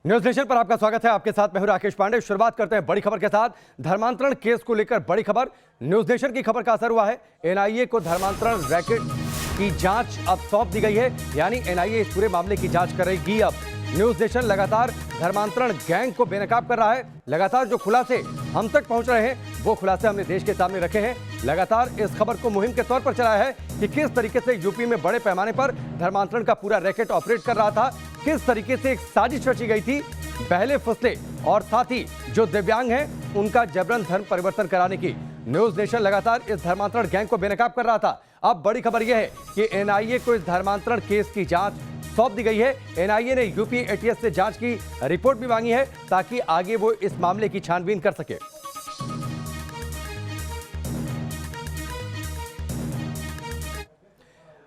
News nation पर आपका स्वागत है। आपके साथ मैं हूं राकेश पांडे। शुरुआत करते हैं बड़ी खबर के साथ। धर्मांतरण केस को लेकर बड़ी खबर। न्यूज नेशन की खबर का असर हुआ है। एनआईए को धर्मांतरण रैकेट की जांच अब सौंप दी गई है, यानी एनआईए इस पूरे मामले की जांच करेगी। अब न्यूज नेशन लगातार धर्मांतरण गैंग को बेनकाब कर रहा है। लगातार जो खुलासे हम तक पहुंच रहे हैं वो खुलासे हमने देश के सामने रखे हैं। लगातार इस खबर को मुहिम के तौर पर चलाया है कि किस तरीके से यूपी में बड़े पैमाने पर धर्मांतरण का पूरा रैकेट ऑपरेट कर रहा था, किस तरीके से एक साजिश रची गई थी पहले फसले और साथ ही जो दिव्यांग हैं उनका जबरन धर्म परिवर्तन कराने की। न्यूज नेशन लगातार इस धर्मांतरण गैंग को बेनकाब कर रहा था। अब बड़ी खबर यह है कि एनआईए को इस धर्मांतरण केस की जांच सौंप दी गई है। एनआईए ने यूपी एटीएस से जांच की रिपोर्ट भी मांगी है ताकि आगे वो इस मामले की छानबीन कर सके।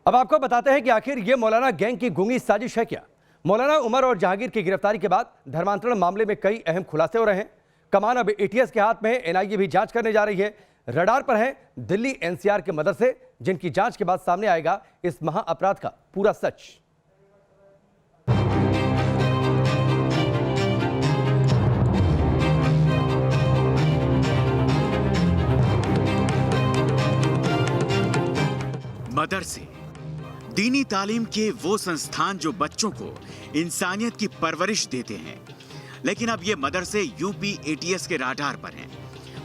अब आपको बताते हैं कि आखिर ये मौलाना गैंग की गूंगी साजिश है क्या। मौलाना उमर और जहांगीर की गिरफ्तारी के बाद धर्मांतरण मामले में कई अहम खुलासे हो रहे हैं। कमान अब एटीएस के हाथ में है। एनआईए भी जांच करने जा रही है। रडार पर है दिल्ली एनसीआर के मदद से, जिनकी जांच के बाद सामने आएगा इस महाअपराध का पूरा सच। मदरसे दीनी तालीम के वो संस्थान जो बच्चों को इंसानियत की परवरिश देते हैं, लेकिन अब ये मदरसे यूपी एटीएस के राडार पर हैं।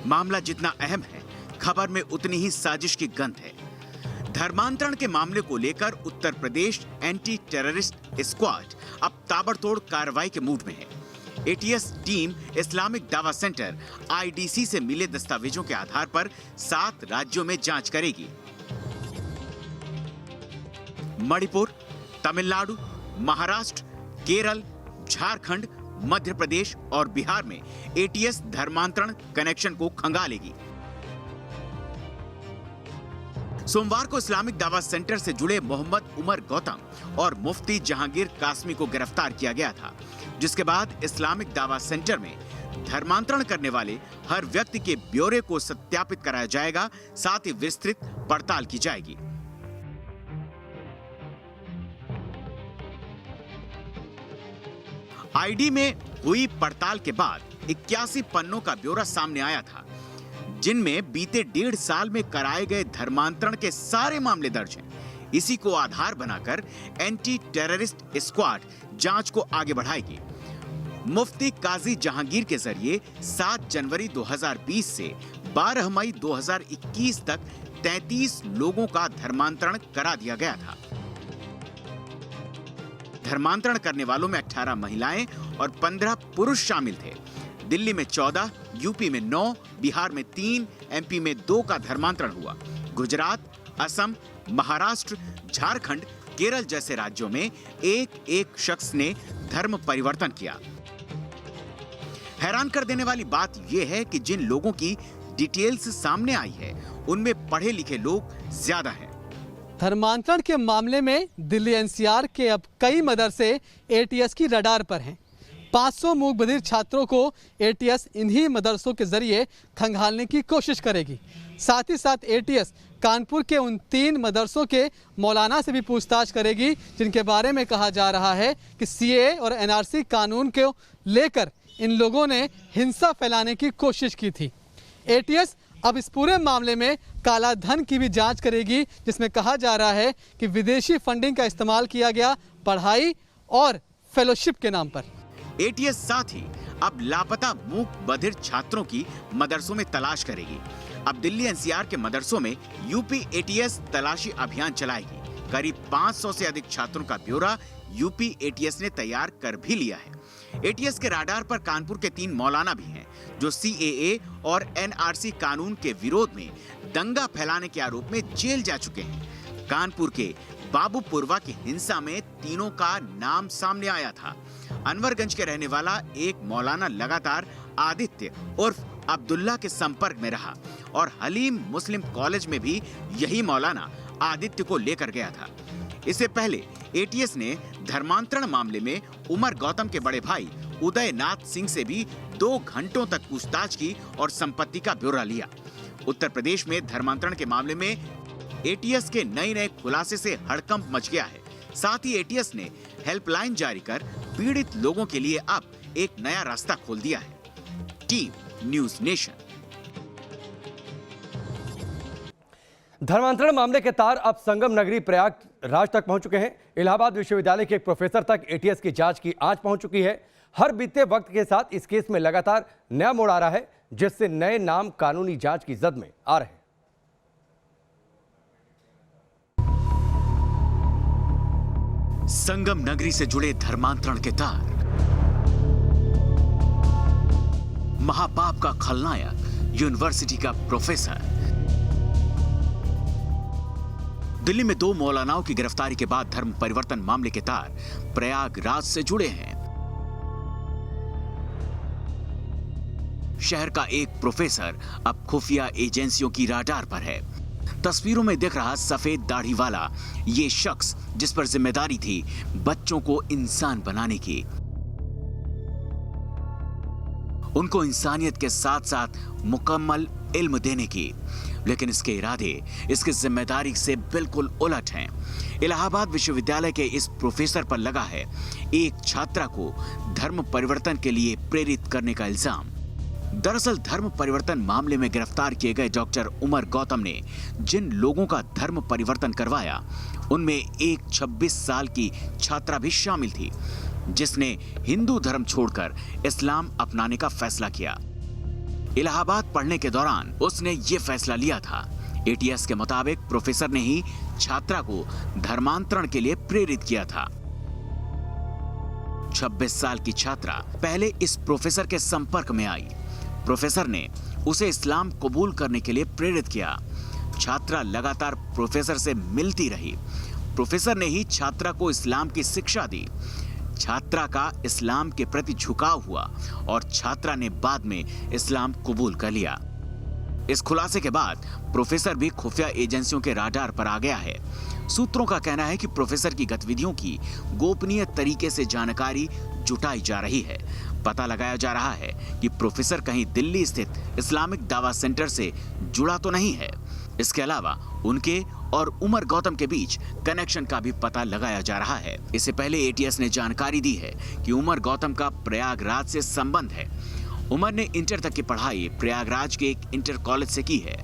मामला जितना अहम है, खबर में उतनी ही साजिश की गंध है। धर्मांतरण के मामले को लेकर Uttar Pradesh anti terrorist squad अब ताबड़तोड़ कार्रवाई के मूड में है। एटीएस टीम इस्लामिक दावा सेंटर आईडीसी से मिले दस्तावेजों के आधार पर 7 राज्यों में जांच करेगी। मणिपुर, तमिलनाडु, महाराष्ट्र, केरल, झारखंड, मध्य प्रदेश और बिहार में एटीएस धर्मांतरण कनेक्शन को खंगालेगी। सोमवार को इस्लामिक दावा सेंटर से जुड़े मोहम्मद उमर गौतम और मुफ्ती जहांगीर कासमी को गिरफ्तार किया गया था, जिसके बाद इस्लामिक दावा सेंटर में धर्मांतरण करने वाले हर व्यक्ति के ब्यौरे को सत्यापित कराया जाएगा, साथ ही विस्तृत पड़ताल की जाएगी। आईडी में हुई पड़ताल के बाद 81 पन्नों का ब्यौरा सामने आया था, जिनमें बीते 1.5 साल में कराए गए धर्मांतरण के सारे मामले दर्ज हैं। इसी को आधार बनाकर एंटी टेररिस्ट स्क्वाड जांच को आगे बढ़ाएगी। मुफ्ती काजी जहांगीर के जरिए 7 जनवरी 2020 से 12 मई 2021 तक 33 लोगों का धर्मांतरण करा दिया गया था। धर्मांतरण करने वालों में 18 महिलाएं और 15 पुरुष शामिल थे। दिल्ली में 14, यूपी में 9, बिहार में 3, एमपी में 2 का धर्मांतरण हुआ। गुजरात, असम, महाराष्ट्र, झारखंड, केरल जैसे राज्यों में एक शख्स ने धर्म परिवर्तन किया। हैरान कर देने वाली बात यह है कि जिन लोगों की डिटेल्स सामने आई है, उनमें पढ़े लिखे लोग ज्यादा हैं। धर्मांतरण के मामले में दिल्ली एनसीआर के अब कई मदरसे एटीएस की रडार पर हैं। 500 मूक बधिर छात्रों को एटीएस इन्हीं मदरसों के जरिए खंगालने की कोशिश करेगी। साथ ही साथ एटीएस कानपुर के उन 3 मदरसों के मौलाना से भी पूछताछ करेगी, जिनके बारे में कहा जा रहा है कि सीएए और एनआरसी कानून को लेकर इन लोगों ने हिंसा फैलाने की कोशिश की थी। एटीएस अब इस पूरे मामले में काला धन की भी जांच करेगी, जिसमें कहा जा रहा है कि विदेशी फंडिंग का इस्तेमाल किया गया पढ़ाई और फेलोशिप के नाम पर। एटीएस साथ ही अब लापता मूक बधिर छात्रों की मदरसों में तलाश करेगी। अब दिल्ली एनसीआर के मदरसों में यूपी एटीएस तलाशी अभियान चलाएगी। करीब 500 से अधिक छात्रों का ब्यौरा यूपी एटीएस ने तैयार कर भी लिया है। एटीएस के राडार पर कानपुर के 3 मौलाना भी हैं, जो सीएए और एनआरसी कानून के विरोध में दंगा फैलाने के आरोप में जेल जा चुके हैं। कानपुर के बाबूपुरवा की हिंसा में तीनों का नाम सामने आया था। अनवरगंज के रहने वाला एक मौलाना लगातार आदित्य उर्फ अब्दुल्ला के संपर्क में रहा और हलीम मुस्लिम कॉलेज में भी यही मौलाना आदित्य को लेकर गया था। इससे पहले एटीएस ने धर्मांतरण मामले में उमर गौतम के बड़े भाई उदयनाथ सिंह से भी 2 घंटों तक पूछताछ की और संपत्ति का ब्यौरा लिया। उत्तर प्रदेश में धर्मांतरण के मामले में एटीएस के नए खुलासे से हड़कंप मच गया है। साथ ही एटीएस ने हेल्पलाइन जारी कर पीड़ित लोगों के लिए अब एक नया रास्ता खोल दिया है। Team news nation. धर्मांतरण मामले के तार अब संगम नगरी प्रयागराज तक पहुंच चुके हैं। इलाहाबाद विश्वविद्यालय के एक प्रोफेसर तक एटीएस की जांच की आंच पहुंच चुकी है। हर बीते वक्त के साथ इस केस में लगातार नया मोड़ आ रहा है, जिससे नए नाम कानूनी जांच की जद में आ रहे हैं। संगम नगरी से जुड़े धर्मांतरण के तार। महापाप का खलनायक, यूनिवर्सिटी का प्रोफेसर। दिल्ली में 2 मौलानाओं की गिरफ्तारी के बाद धर्म परिवर्तन मामले के तार प्रयागराज से जुड़े हैं। शहर का एक प्रोफेसर अब खुफिया एजेंसियों की राडार पर है। तस्वीरों में दिख रहा सफेद दाढ़ी वाला ये शख्स, जिस पर जिम्मेदारी थी बच्चों को इंसान बनाने की, उनको इंसानियत के साथ साथ मुकम्मल इल्म देने की, लेकिन इसके इरादे इसकी जिम्मेदारी से बिल्कुल उलट हैं। इलाहाबाद विश्वविद्यालय के इस प्रोफेसर पर लगा है एक छात्रा को धर्म परिवर्तन के लिए प्रेरित करने का इल्जाम। दरअसल धर्म परिवर्तन मामले में गिरफ्तार किए गए डॉक्टर उमर गौतम ने जिन लोगों का धर्म परिवर्तन करवाया, उनमें एक 26 साल की छात्रा भी शामिल थी, जिसने हिंदू धर्म छोड़कर इस्लाम अपनाने का फैसला किया। इलाहाबाद पढ़ने के दौरान उसने ये फैसला लिया था। एटीएस के मुताबिक प्रोफेसर ने ही छात्रा को धर्मांतरण के लिए प्रेरित किया था। 26 साल की छात्रा पहले इस प्रोफेसर के संपर्क में आई। प्रोफेसर ने उसे इस्लाम कबूल करने के लिए प्रेरित किया। छात्रा लगातार प्रोफेसर से मिलती रही। प्रोफेसर ने ही छात्रा को इस्लाम की शिक्षा दी। छात्रा का इस्लाम के प्रति झुकाव हुआ और छात्रा ने बाद में इस्लाम कबूल कर लिया। इस खुलासे के बाद प्रोफेसर भी खुफिया एजेंसियों के राडार पर आ गया है। सूत्रों का कहना है कि प्रोफेसर की गतिविधियों की गोपनीय तरीके से जानकारी जुटाई जा रही है। पता लगाया जा रहा है कि प्रोफेसर कहीं दिल्ली स्थित इस्लामिक दावा सेंटर से जुड़ा तो नहीं है। इसके अलावा उनके और उमर गौतम के बीच कनेक्शन का भी पता लगाया जा रहा है। इससे पहले एटीएस ने जानकारी दी है कि उमर गौतम का प्रयागराज से संबंध है। उमर ने इंटर तक की पढ़ाई प्रयागराज के एक इंटर कॉलेज से की है।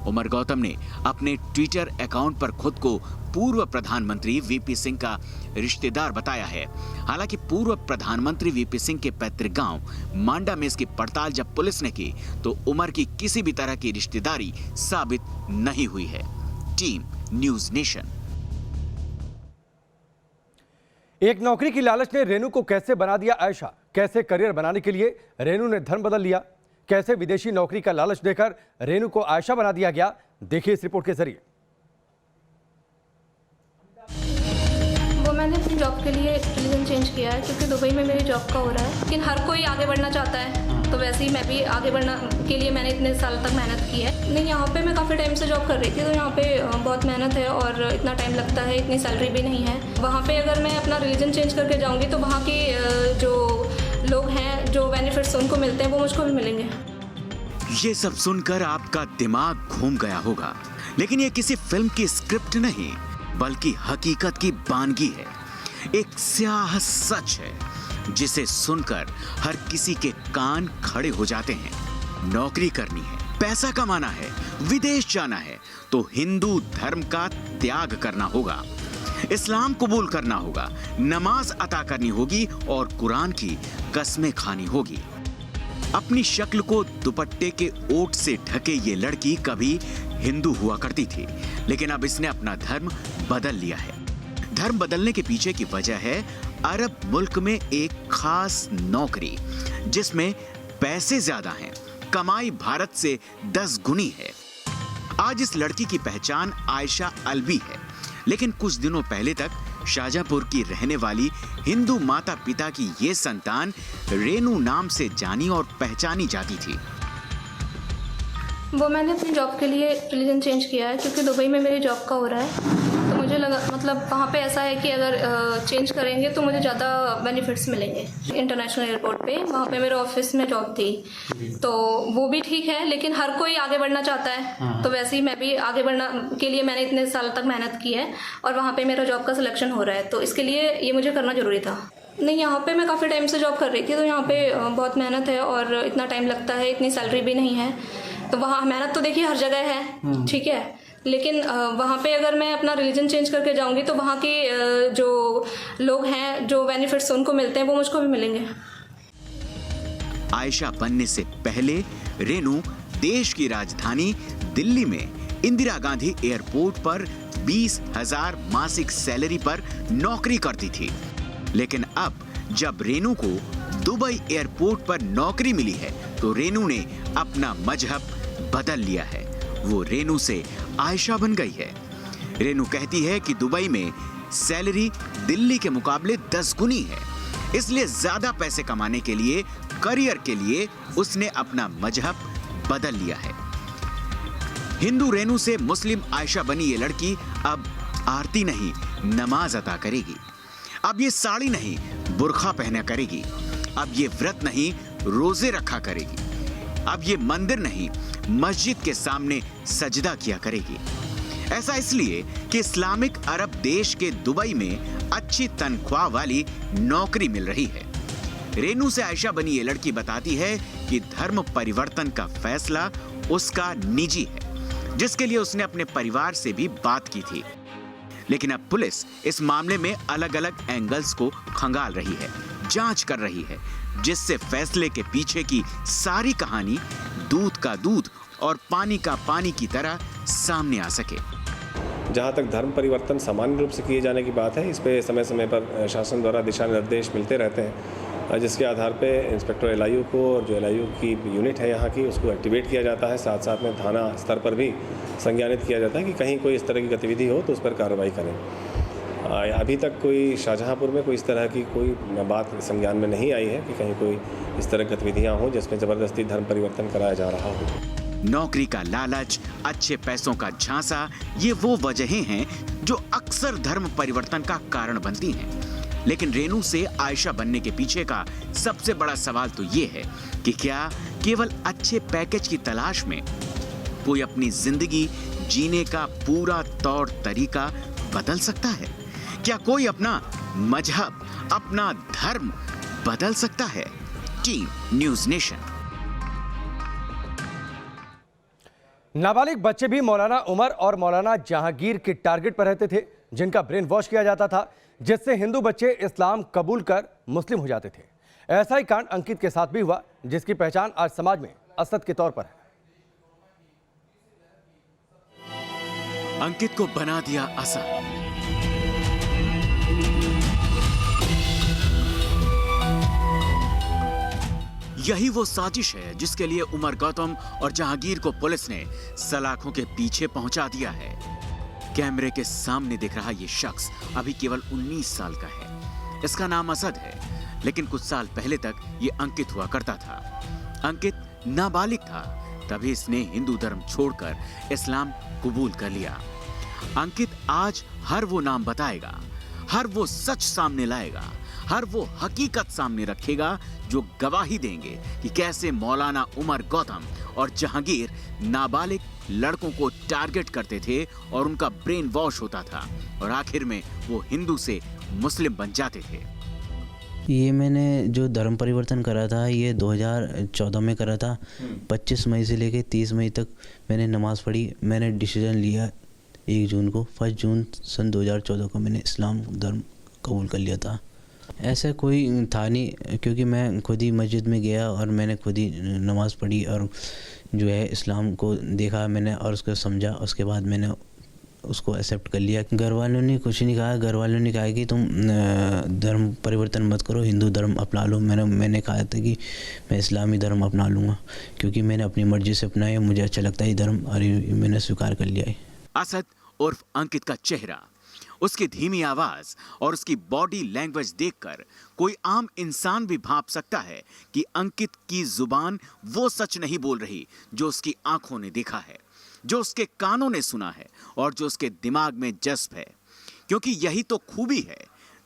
उमर गौतम ने अपने ट्विटर अकाउंट पर खुद को पूर्व प्रधानमंत्री वीपी सिंह का रिश्तेदार बताया है। हालांकि पूर्व प्रधानमंत्री वीपी सिंह के पैतृक गांव मांडा में इसकी पड़ताल जब पुलिस ने की तो उमर की किसी भी तरह की रिश्तेदारी साबित नहीं हुई है। Team news nation. एक नौकरी की लालच ने रेनू को कैसे बना दिया आयशा? कैसे करियर बनाने के लिए रेनू ने धर्म बदल लिया? कैसे विदेशी नौकरी का लालच देकर रेनू को आयशा बना दिया गया? देखिए इस रिपोर्ट के जरिए। वो मैंने अपनी जॉब के लिए रिलीजन चेंज किया है क्योंकि दुबई में मेरी जॉब का हो रहा है, लेकिन हर कोई आगे बढ़ना चाहता है, तो वैसे ही मैं भी आगे बढ़ना के लिए मैंने इतने साल तक मेहनत की है। नहीं, यहाँ पे मैं काफ़ी टाइम से जॉब कर रही थी, तो यहाँ पे बहुत मेहनत है और इतना टाइम लगता है, इतनी सैलरी भी नहीं है। वहाँ पे अगर मैं अपना रिलीजन चेंज करके जाऊँगी तो वहाँ के जो लोग हैं, जो बेनिफिट्स उनको मिलते हैं, वो मुझको भी मिलेंगे। ये सब सुनकर आपका दिमाग घूम गया होगा, लेकिन ये किसी फिल्म की स्क्रिप्ट नहीं बल्कि हकीकत की बानगी है। एक स्याह सच है जिसे सुनकर हर किसी के कान खड़े हो जाते हैं। नौकरी करनी है, पैसा कमाना है, विदेश जाना है तो हिंदू धर्म का त्याग करना होगा, इस्लाम कबूल करना होगा, नमाज अता करनी होगी और कुरान की कस्में खानी होगी। अपनी शक्ल को दुपट्टे के ओट से ढके ये लड़की कभी हिंदू हुआ करती थी, लेकिन अब इसने अपना धर्म बदल लिया है। धर्म बदलने के पीछे की वजह है अरब मुल्क में एक खास नौकरी जिसमें पैसे ज्यादा हैं, कमाई भारत से 10 गुनी है। आज इस लड़की की पहचान आयशा अलवी है, लेकिन कुछ दिनों पहले तक शाहजहांपुर की रहने वाली हिंदू माता पिता की ये संतान रेनू नाम से जानी और पहचानी जाती थी। वो मैंने अपनी जॉब के लिए रिलीजन चेंज किया है क्योंकि दुबई में मेरी जॉब का हो रहा है, तो मुझे लगा मतलब वहाँ पे ऐसा है कि अगर चेंज करेंगे तो मुझे ज़्यादा बेनिफिट्स मिलेंगे। इंटरनेशनल एयरपोर्ट पे वहाँ पे मेरे ऑफिस में जॉब थी, तो वो भी ठीक है, लेकिन हर कोई आगे बढ़ना चाहता है, तो वैसे ही मैं भी आगे बढ़ना के लिए मैंने इतने साल तक मेहनत की है और वहाँ पे मेरा जॉब का सिलेक्शन हो रहा है, तो इसके लिए ये मुझे करना ज़रूरी था। नहीं, यहाँ पे मैं काफ़ी टाइम से जॉब कर रही थी, तो यहाँ पे बहुत मेहनत है और इतना टाइम लगता है, इतनी सैलरी भी नहीं है। तो वहाँ मेहनत तो देखिए हर जगह है, ठीक है, लेकिन वहाँ पे अगर मैं अपना रिलीजन चेंज करके जाऊँगी तो वहाँ के जो लोग हैं, जो बेनिफिट्स उनको मिलते हैं वो मुझको भी मिलेंगे। आयशा बनने से पहले रेनू देश की राजधानी दिल्ली में इंदिरा गांधी एयरपोर्ट पर 20,000 मासिक सैलरी पर नौकरी करती थी। लेकिन अब जब रेनू को दुबई एयरपोर्ट पर नौकरी मिली है तो रेनू ने अपना मजहब बदल लिया है। वो रेनू से आयशा बन गई है। रेनू कहती है कि दुबई में सैलरी दिल्ली के मुकाबले 10 गुनी है, इसलिए ज्यादा पैसे कमाने के लिए, करियर के लिए उसने अपना मजहब बदल लिया है। हिंदू रेनू से मुस्लिम आयशा बनी ये लड़की अब आरती नहीं, नमाज अता करेगी। अब ये साड़ी नहीं, बुर्खा पहना करेगी। अब ये व्रत नहीं, रोजे रखा करेगी। अब ये मंदिर नहीं, मस्जिद के सामने सजदा किया करेगी। ऐसा इसलिए कि इस्लामिक अरब देश के दुबई में अच्छी तनख्वाह वाली नौकरी मिल रही है। रेनू से आयशा बनी ये लड़की बताती है कि धर्म परिवर्तन का फैसला उसका निजी है, जिसके लिए उसने अपने परिवार से भी बात की थी। लेकिन अब पुलिस इस मामले में अलग अलग एंगल्स को खंगाल रही है, जांच कर रही है, जिससे फैसले के पीछे की सारी कहानी दूध का दूध और पानी का पानी की तरह सामने आ सके। जहाँ तक धर्म परिवर्तन सामान्य रूप से किए जाने की बात है, इस पे समय समय पर शासन द्वारा दिशा निर्देश मिलते रहते हैं, जिसके आधार पे इंस्पेक्टर एलआईयू को और जो एलआईयू की यूनिट है यहाँ की, उसको एक्टिवेट किया जाता है। साथ साथ में थाना स्तर पर भी संज्ञानित किया जाता है कि कहीं कोई इस तरह की गतिविधि हो तो उस पर कार्रवाई करें। अभी तक कोई शाहजहाँपुर में कोई इस तरह की कोई बात संज्ञान में नहीं आई है कि कहीं कोई इस तरह गतिविधियाँ हों जिसमें ज़बरदस्ती धर्म परिवर्तन कराया जा रहा हो। नौकरी का लालच, अच्छे पैसों का झांसा, ये वो वजहें हैं जो अक्सर धर्म परिवर्तन का कारण बनती हैं। लेकिन रेनू से आयशा बनने के पीछे का सबसे बड़ा सवाल तो ये है कि क्या केवल अच्छे पैकेज की तलाश में कोई अपनी जिंदगी जीने का पूरा तौर तरीका बदल सकता है? क्या कोई अपना मजहब, अपना धर्म बदल सकता है? Team news nation. नाबालिग बच्चे भी मौलाना उमर और मौलाना जहांगीर के टारगेट पर रहते थे, जिनका ब्रेन वॉश किया जाता था, जिससे हिंदू बच्चे इस्लाम कबूल कर मुस्लिम हो जाते थे। ऐसा ही कांड अंकित के साथ भी हुआ, जिसकी पहचान आज समाज में असद के तौर पर है। अंकित को बना दिया असद। यही वो साजिश है जिसके लिए उमर गौतम और जहांगीर को पुलिस ने सलाखों के पीछे पहुंचा दिया है। कैमरे के सामने दिख रहा ये शख्स अभी केवल 19 साल का है। इसका नाम असद है, लेकिन कुछ साल पहले तक ये अंकित हुआ करता था। अंकित नाबालिग था, तभी इसने हिंदू धर्म छोड़कर इस्लाम कबूल कर लिया। अंकित आज हर वो नाम बताएगा, हर वो सच सामने लाएगा, हर वो हकीकत सामने रखेगा जो गवाही देंगे कि कैसे मौलाना उमर गौतम और जहांगीर नाबालिग लड़कों को टारगेट करते थे और उनका ब्रेन वॉश होता था और आखिर में वो हिंदू से मुस्लिम बन जाते थे। ये मैंने जो धर्म परिवर्तन करा था ये 2014 में करा था। 25 मई से लेके 30 मई तक मैंने नमाज़ पढ़ी। मैंने डिसीजन लिया 1 जून को, 1 जून सन 2014 को मैंने इस्लाम धर्म कबूल कर लिया था। ऐसा कोई था नहीं, क्योंकि मैं खुद ही मस्जिद में गया और मैंने खुद ही नमाज़ पढ़ी और जो है इस्लाम को देखा मैंने और उसको समझा। उसके बाद मैंने उसको एक्सेप्ट कर लिया। घर वालों ने कुछ नहीं कहा। घर वालों ने कहा कि तुम धर्म परिवर्तन मत करो, हिंदू धर्म अपना लो। मैंने कहा था कि मैं इस्लामी धर्म अपना लूँगा, क्योंकि मैंने अपनी मर्जी से अपनाया, मुझे अच्छा लगता है धर्म और मैंने स्वीकार कर लिया है। असद उर्फ अंकित का चेहरा, उसकी धीमी आवाज और उसकी बॉडी लैंग्वेज देखकर कोई आम इंसान भी भाप सकता है कि अंकित की जुबान वो सच नहीं बोल रही जो उसकी आंखों ने देखा है, जो उसके कानों ने सुना है और जो उसके दिमाग में जज्ब है। क्योंकि यही तो खूबी है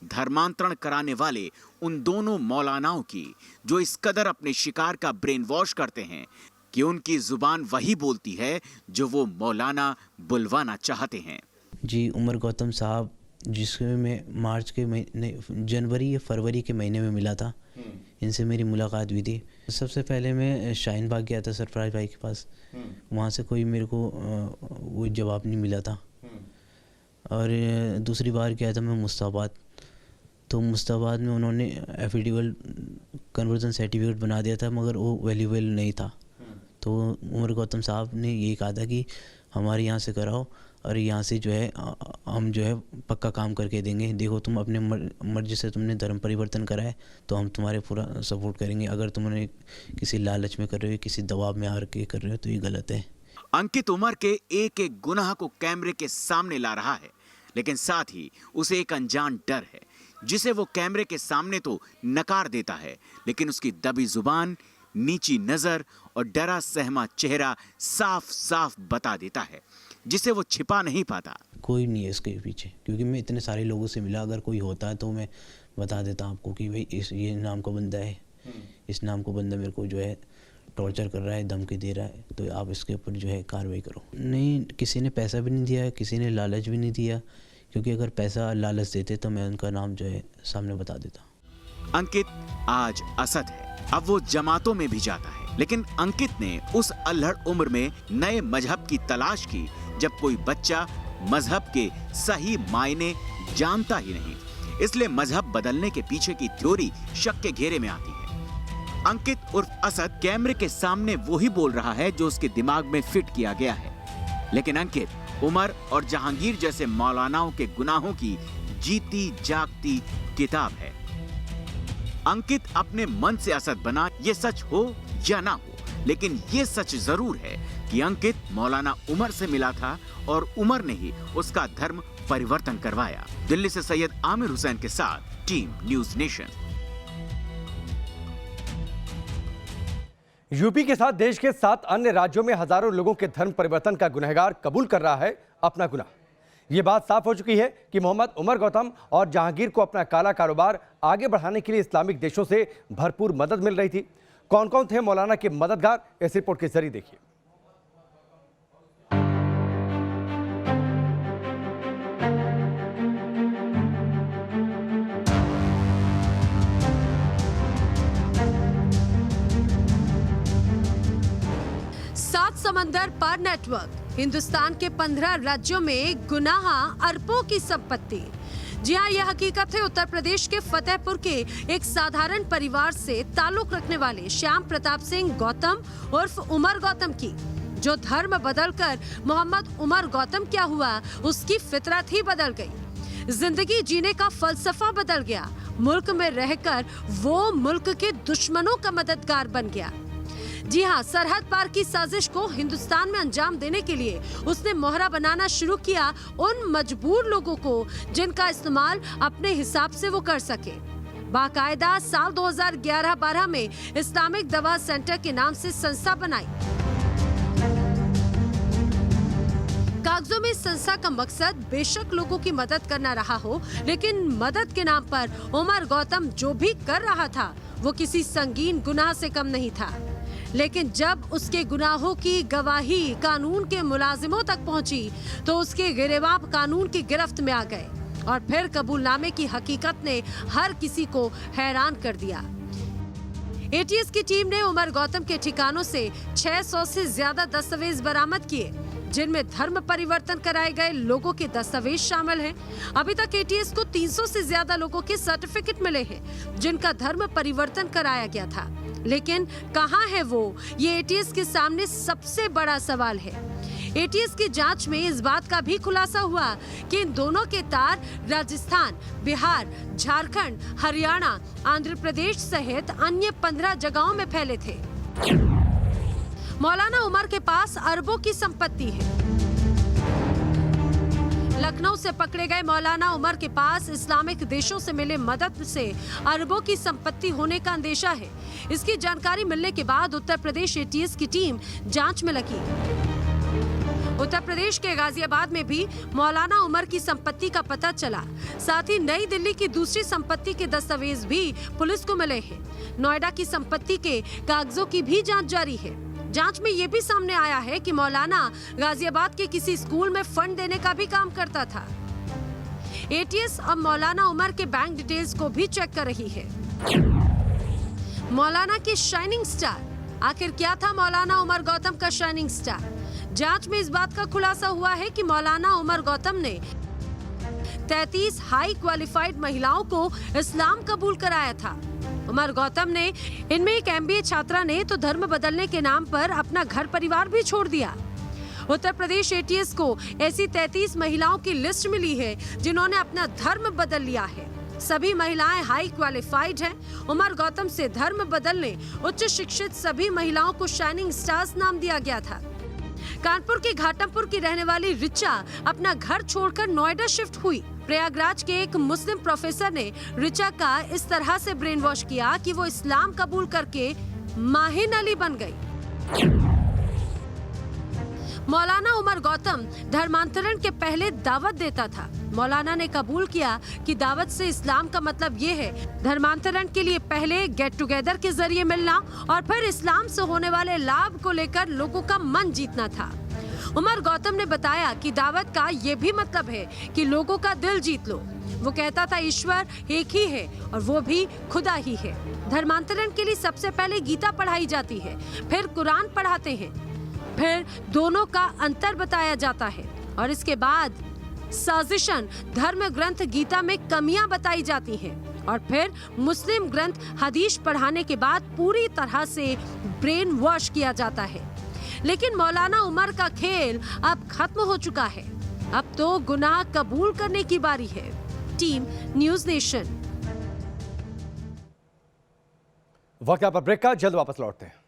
धर्मांतरण कराने वाले उन दोनों मौलानाओं की, जो इस कदर अपने शिकार का ब्रेन वॉश करते हैं कि उनकी जुबान वही बोलती है जो वो मौलाना बुलवाना चाहते हैं। जी, उमर गौतम साहब जिसके मैं मार्च के महीने, जनवरी या फरवरी के महीने में मिला था। इनसे मेरी मुलाकात हुई थी। सबसे पहले मैं शाहीन बाग गया था सरफराज भाई के पास। वहाँ से कोई मेरे को वो जवाब नहीं मिला था। और दूसरी बार गया था मैं मुस्ताबाद, तो मुस्ताबाद में उन्होंने एफिडेविट कन्वर्जन सर्टिफिकेट बना दिया था, मगर वो वैल्यूएबल नहीं था। तो उमर गौतम साहब ने ये कहा था कि हमारे यहाँ से कराओ और यहाँ से जो है हम जो है पक्का काम करके देंगे। देखो तुम अपने मर्जी से तुमने धर्म परिवर्तन करा है तो हम तुम्हारे पूरा सपोर्ट करेंगे। अगर तुमने किसी लालच में कर रहे हो, किसी दबाव में आकर के कर रहे हो तो ये गलत है। अंकित उमर के एक एक गुनाह को कैमरे के सामने ला रहा है, लेकिन साथ ही उसे एक अनजान डर है जिसे वो कैमरे के सामने तो नकार देता है, लेकिन उसकी दबी जुबान, नीची नजर और डरा सहमा चेहरा साफ साफ बता देता है, जिसे वो छिपा नहीं पाता। कोई नहीं है इसके पीछे, क्योंकि मैं इतने सारे लोगों से मिला। अगर कोई होता है तो मैं बता देता आपको कि भाई ये नाम का बंदा है, इस नाम का बंदा मेरे को जो है टॉर्चर कर रहा है, धमकी दे रहा है, तो आप इसके ऊपर जो है कार्रवाई करो। नहीं, किसी ने पैसा भी नहीं दिया, किसी ने लालच भी नहीं दिया, क्योंकि अगर पैसा लालच देते तो मैं उनका नाम जो है सामने बता देता। अंकित आज असद है, अब वो जमातों में भी जाता है, लेकिन अंकित ने उस अल्हड़ उम्र में नए मजहब की तलाश की जब कोई बच्चा मजहब के सही मायने जानता ही नहीं। इसलिए मजहब बदलने के पीछे की थ्योरी शक के घेरे में आती है। अंकित उर्फ असद कैमरे के सामने वो ही बोल रहा है जो उसके दिमाग में फिट किया गया है, लेकिन अंकित उमर और जहांगीर जैसे मौलानाओं के गुनाहों की जीती जागती किताब है। अंकित अपने मन से असद बना, ये सच हो या ना हो, लेकिन ये सच जरूर है कि अंकित मौलाना उमर से मिला था और उमर ने ही उसका धर्म परिवर्तन करवाया। दिल्ली से सैयद आमिर हुसैन के साथ टीम न्यूज नेशन। यूपी के साथ देश के 7 अन्य राज्यों में हजारों लोगों के धर्म परिवर्तन का गुनहगार कबूल कर रहा है अपना गुनाह। ये बात साफ हो चुकी है कि मोहम्मद उमर गौतम और जहांगीर को अपना काला कारोबार आगे बढ़ाने के लिए इस्लामिक देशों से भरपूर मदद मिल रही थी। कौन कौन थे मौलाना के मददगार, इस रिपोर्ट के जरिए देखिए। समंदर पर नेटवर्क, हिंदुस्तान के 15 राज्यों में गुनाह अरबों की संपत्ति। जी हाँ, यह हकीकत है उत्तर प्रदेश के फतेहपुर के एक साधारण परिवार से ताल्लुक रखने वाले श्याम प्रताप सिंह गौतम उर्फ उमर गौतम की, जो धर्म बदलकर मोहम्मद उमर गौतम क्या हुआ, उसकी फितरत ही बदल गई। जिंदगी जीने का फलसफा बदल गया। मुल्क में रहकर वो मुल्क के दुश्मनों का मददगार बन गया। जी हाँ, सरहद पार की साजिश को हिंदुस्तान में अंजाम देने के लिए उसने मोहरा बनाना शुरू किया उन मजबूर लोगों को जिनका इस्तेमाल अपने हिसाब से वो कर सके। बाकायदा साल 2011-12 में इस्लामिक दवा सेंटर के नाम से संस्था बनाई। कागजों में संस्था का मकसद बेशक लोगों की मदद करना रहा हो, लेकिन मदद के नाम पर उमर गौतम जो भी कर रहा था वो किसी संगीन गुनाह से कम नहीं था। लेकिन जब उसके गुनाहों की गवाही कानून के मुलाजिमों तक पहुंची तो उसके गिरेबान कानून की गिरफ्त में आ गए और फिर कबूलनामे की हकीकत ने हर किसी को हैरान कर दिया। एटीएस की टीम ने उमर गौतम के ठिकानों से 600 से ज्यादा दस्तावेज बरामद किए, जिनमें धर्म परिवर्तन कराए गए लोगों के दस्तावेज शामिल हैं। अभी तक एटीएस को 300 से ज्यादा लोगों के सर्टिफिकेट मिले हैं जिनका धर्म परिवर्तन कराया गया था, लेकिन कहां है वो, ये एटीएस के सामने सबसे बड़ा सवाल है। एटीएस की जांच में इस बात का भी खुलासा हुआ कि इन दोनों के तार राजस्थान, बिहार, झारखंड, हरियाणा, आंध्र प्रदेश सहित अन्य 15 जगहों में फैले थे। मौलाना उमर के पास अरबों की संपत्ति है। लखनऊ से पकड़े गए मौलाना उमर के पास इस्लामिक देशों से मिले मदद से अरबों की संपत्ति होने का अंदेशा है। इसकी जानकारी मिलने के बाद उत्तर प्रदेश एटीएस की टीम जांच में लगी। उत्तर प्रदेश के गाजियाबाद में भी मौलाना उमर की संपत्ति का पता चला। साथ ही नई दिल्ली की दूसरी संपत्ति के दस्तावेज भी पुलिस को मिले हैं। नोएडा की संपत्ति के कागजों की भी जांच जारी है। जांच में ये भी सामने आया है कि मौलाना गाजियाबाद के किसी स्कूल में फंड देने का भी काम करता था। एटीएस अब मौलाना उमर के बैंक डिटेल्स को भी चेक कर रही है। मौलाना के शाइनिंग स्टार, आखिर क्या था मौलाना उमर गौतम का शाइनिंग स्टार? जांच में इस बात का खुलासा हुआ है कि मौलाना उमर गौतम ने 33 हाई क्वालिफाइड महिलाओं को इस्लाम कबूल कराया था। उमर गौतम ने इनमें एक MBA छात्रा ने तो धर्म बदलने के नाम पर अपना घर परिवार भी छोड़ दिया। उत्तर प्रदेश ATS को ऐसी 33 महिलाओं की लिस्ट मिली है जिन्होंने अपना धर्म बदल लिया है। सभी महिलाएं हाई क्वालिफाइड हैं। उमर गौतम से धर्म बदलने उच्च शिक्षित सभी महिलाओं को शाइनिंग स्टार्स नाम दिया गया था। कानपुर के घाटमपुर की रहने वाली रिचा अपना घर छोड़कर नोएडा शिफ्ट हुई। प्रयागराज के एक मुस्लिम प्रोफेसर ने रिचा का इस तरह से ब्रेन वॉश किया कि वो इस्लाम कबूल करके माहिन अली बन गई। मौलाना उमर गौतम धर्मांतरण के पहले दावत देता था। मौलाना ने कबूल किया कि दावत से इस्लाम का मतलब ये है धर्मांतरण के लिए पहले गेट टुगेदर के जरिए मिलना और फिर इस्लाम से होने वाले लाभ को लेकर लोगों का मन जीतना था। उमर गौतम ने बताया कि दावत का ये भी मतलब है कि लोगों का दिल जीत लो। वो कहता था ईश्वर एक ही है और वो भी खुदा ही है। धर्मांतरण के लिए सबसे पहले गीता पढ़ाई जाती है, फिर कुरान पढ़ाते हैं, फिर दोनों का अंतर बताया जाता है और इसके बाद साजिशन धर्म ग्रंथ गीता में कमियां बताई जाती हैं और फिर मुस्लिम ग्रंथ हदीस पढ़ाने के बाद पूरी तरह से ब्रेन वॉश किया जाता है। लेकिन मौलाना उमर का खेल अब खत्म हो चुका है। अब तो गुनाह कबूल करने की बारी है। Team news nation. वक्त पर ब्रेक का, जल्द वापस लौटते हैं।